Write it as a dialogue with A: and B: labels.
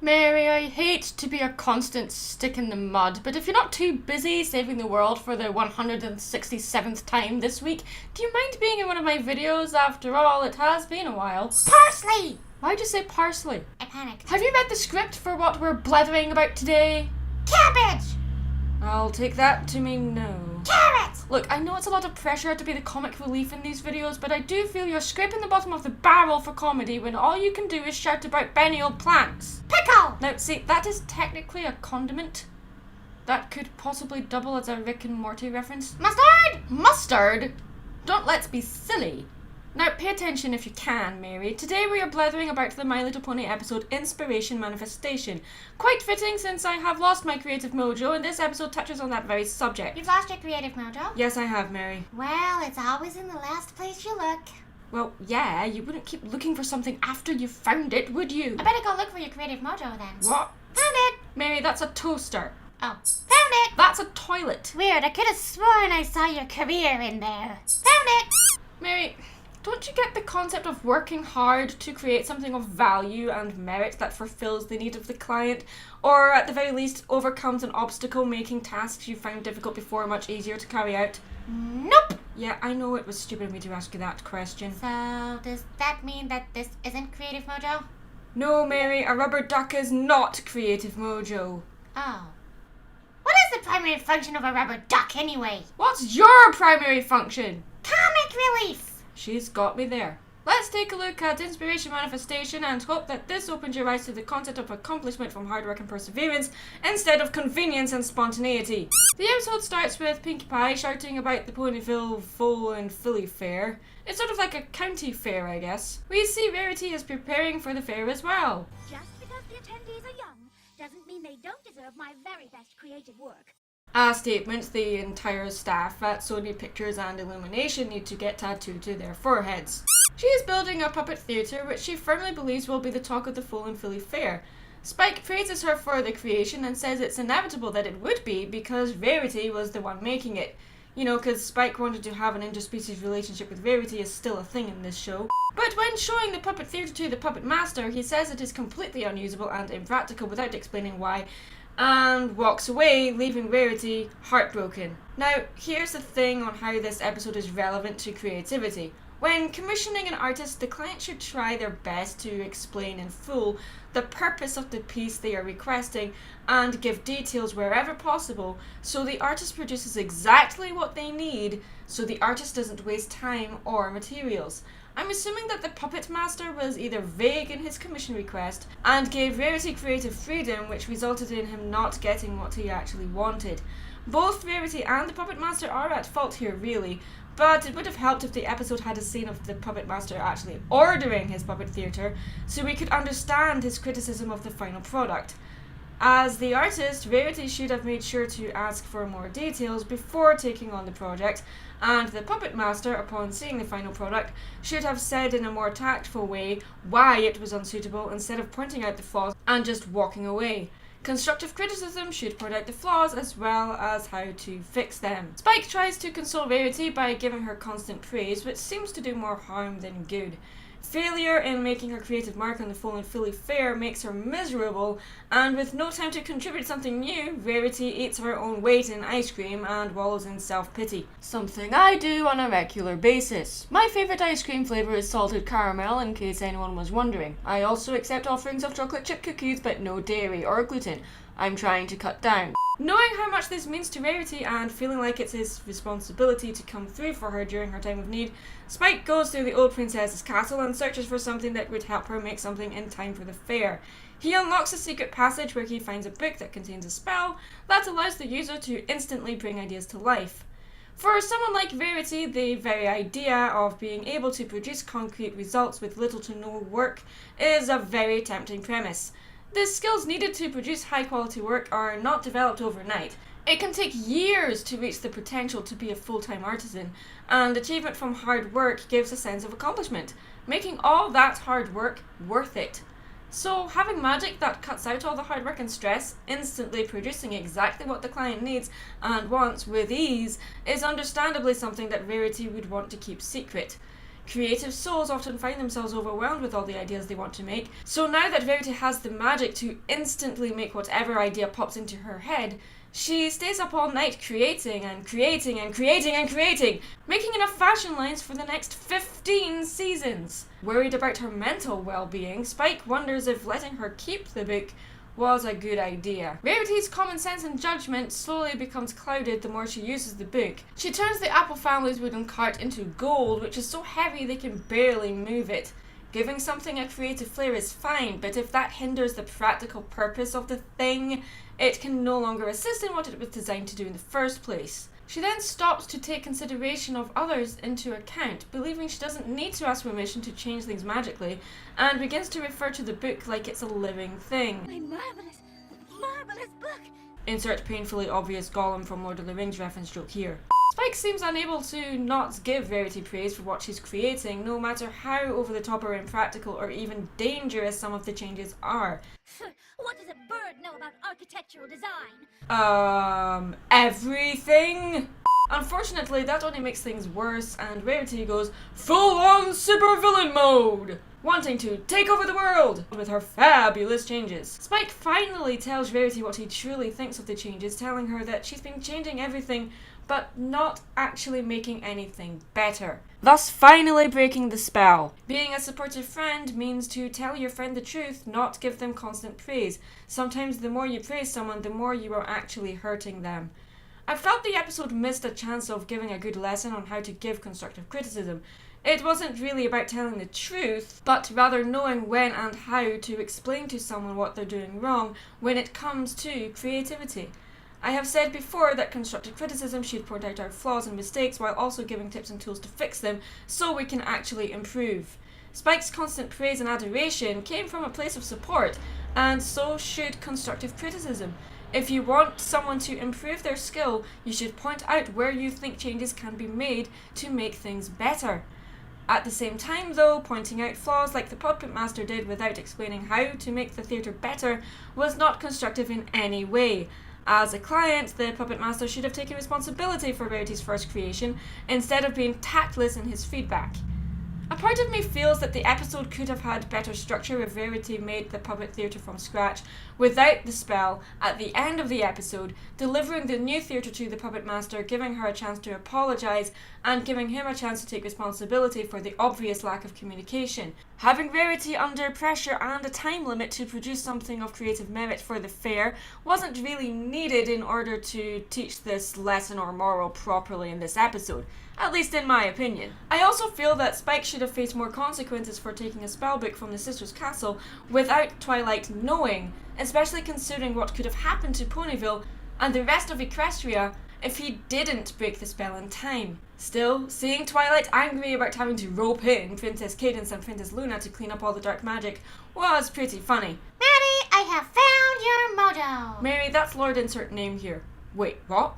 A: Mary, I hate to be a constant stick in the mud, but if you're not too busy saving the world for the 167th time this week, do you mind being in one of my videos? After all, it has been a while.
B: Parsley!
A: Why'd you say parsley?
B: I panicked.
A: Have you read the script for what we're blethering about today?
B: Cabbage!
A: I'll take that to mean no.
B: Carrots!
A: Look, I know it's a lot of pressure to be the comic relief in these videos, but I do feel you're scraping the bottom of the barrel for comedy when all you can do is shout about perennial plants.
B: Pickle!
A: Now, see, that is technically a condiment. That could possibly double as a Rick and Morty reference.
B: Mustard!
A: Mustard? Don't let's be silly. Now, pay attention if you can, Mary. Today we are blethering about the My Little Pony episode Inspiration Manifestation. Quite fitting since I have lost my creative mojo, and this episode touches on that very subject.
B: You've lost your creative mojo?
A: Yes, I have, Mary.
B: Well, it's always in the last place you look.
A: Well, yeah, you wouldn't keep looking for something after you found it, would you?
B: I better go look for your creative mojo then.
A: What?
B: Found it!
A: Mary, that's a toaster.
B: Oh, found it!
A: That's a toilet.
B: Weird, I could have sworn I saw your career in there. Found it!
A: Mary, don't you get the concept of working hard to create something of value and merit that fulfills the need of the client, or at the very least overcomes an obstacle, making tasks you found difficult before much easier to carry out?
B: Nope!
A: Yeah, I know it was stupid of me to ask you that question.
B: So, does that mean that this isn't creative mojo?
A: No, Mary, a rubber duck is not creative mojo.
B: Oh. What is the primary function of a rubber duck anyway?
A: What's your primary function?
B: Comic relief!
A: She's got me there. Let's take a look at Inspiration Manifestation and hope that this opens your eyes to the concept of accomplishment from hard work and perseverance instead of convenience and spontaneity. The episode starts with Pinkie Pie shouting about the Ponyville Foal and Philly Fair. It's sort of like a county fair, I guess. We see Rarity is preparing for the fair as well.
C: Just because the attendees are young doesn't mean they don't deserve my very best creative work.
A: A statement the entire staff at Sony Pictures and Illumination need to get tattooed to their foreheads. She is building a puppet theatre which she firmly believes will be the talk of the Foal and Philly Fair. Spike praises her for the creation and says it's inevitable that it would be because Rarity was the one making it. You know, because Spike wanted to have an interspecies relationship with Rarity is still a thing in this show. But when showing the puppet theatre to the puppet master, he says it is completely unusable and impractical without explaining why, and walks away, leaving Rarity heartbroken. Now, here's the thing on how this episode is relevant to creativity. When commissioning an artist, the client should try their best to explain in full the purpose of the piece they are requesting and give details wherever possible so the artist produces exactly what they need so the artist doesn't waste time or materials. I'm assuming that the puppet master was either vague in his commission request and gave Rarity creative freedom, which resulted in him not getting what he actually wanted. Both Rarity and the puppet master are at fault here, really, but it would have helped if the episode had a scene of the puppet master actually ordering his puppet theatre so we could understand his criticism of the final product. As the artist, Rarity should have made sure to ask for more details before taking on the project, and the puppet master, upon seeing the final product, should have said in a more tactful way why it was unsuitable instead of pointing out the flaws and just walking away. Constructive criticism should point out the flaws as well as how to fix them. Spike tries to console Rarity by giving her constant praise, which seems to do more harm than good. Failure in making her creative mark on the Foal and Philly Fair makes her miserable, and with no time to contribute something new, Rarity eats her own weight in ice cream and wallows in self-pity. Something I do on a regular basis. My favourite ice cream flavour is salted caramel, in case anyone was wondering. I also accept offerings of chocolate chip cookies, but no dairy or gluten. I'm trying to cut down. Knowing how much this means to Rarity and feeling like it's his responsibility to come through for her during her time of need, Spike goes through the old princess's castle and searches for something that would help her make something in time for the fair. He unlocks a secret passage where he finds a book that contains a spell that allows the user to instantly bring ideas to life. For someone like Rarity, the very idea of being able to produce concrete results with little to no work is a very tempting premise. The skills needed to produce high quality work are not developed overnight. It can take years to reach the potential to be a full-time artisan, and achievement from hard work gives a sense of accomplishment, making all that hard work worth it. So having magic that cuts out all the hard work and stress, instantly producing exactly what the client needs and wants with ease, is understandably something that Rarity would want to keep secret. Creative souls often find themselves overwhelmed with all the ideas they want to make, so now that Verity has the magic to instantly make whatever idea pops into her head, she stays up all night creating and creating and creating and creating, making enough fashion lines for the next 15 seasons. Worried about her mental well-being, Spike wonders if letting her keep the book was a good idea. Rarity's common sense and judgment slowly becomes clouded the more she uses the book. She turns the Apple family's wooden cart into gold, which is so heavy they can barely move it. Giving something a creative flair is fine, but if that hinders the practical purpose of the thing, it can no longer assist in what it was designed to do in the first place. She then stops to take consideration of others into account, believing she doesn't need to ask permission to change things magically, and begins to refer to the book like it's a living thing.
C: My marvelous, marvelous book!
A: Insert painfully obvious Gollum from Lord of the Rings reference joke here. Spike seems unable to not give Verity praise for what she's creating, no matter how over the top or impractical or even dangerous some of the changes are.
C: What does a bird know about architectural design?
A: Everything? Unfortunately, that only makes things worse, and Rarity goes full-on supervillain mode, wanting to take over the world with her fabulous changes. Spike finally tells Rarity what he truly thinks of the changes, telling her that she's been changing everything but not actually making anything better, thus finally breaking the spell. Being a supportive friend means to tell your friend the truth, not give them constant praise. Sometimes the more you praise someone, the more you are actually hurting them. I felt the episode missed a chance of giving a good lesson on how to give constructive criticism. It wasn't really about telling the truth, but rather knowing when and how to explain to someone what they're doing wrong when it comes to creativity. I have said before that constructive criticism should point out our flaws and mistakes while also giving tips and tools to fix them so we can actually improve. Spike's constant praise and adoration came from a place of support, and so should constructive criticism. If you want someone to improve their skill, you should point out where you think changes can be made to make things better. At the same time though, pointing out flaws like the Puppet Master did without explaining how to make the theatre better was not constructive in any way. As a client, the Puppet Master should have taken responsibility for Rarity's first creation instead of being tactless in his feedback. A part of me feels that the episode could have had better structure if Rarity made the puppet theatre from scratch without the spell at the end of the episode, delivering the new theatre to the Puppet Master, giving her a chance to apologise and giving him a chance to take responsibility for the obvious lack of communication. Having Rarity under pressure and a time limit to produce something of creative merit for the fair wasn't really needed in order to teach this lesson or moral properly in this episode, at least in my opinion. I also feel that Spike should have faced more consequences for taking a spellbook from the Sisters' Castle without Twilight knowing, especially considering what could have happened to Ponyville and the rest of Equestria if he didn't break the spell in time. Still, seeing Twilight angry about having to rope in Princess Cadence and Princess Luna to clean up all the dark magic was pretty funny.
B: Maddie, I have found your mojo.
A: Mary, that's Lord Insert Name here. Wait, what?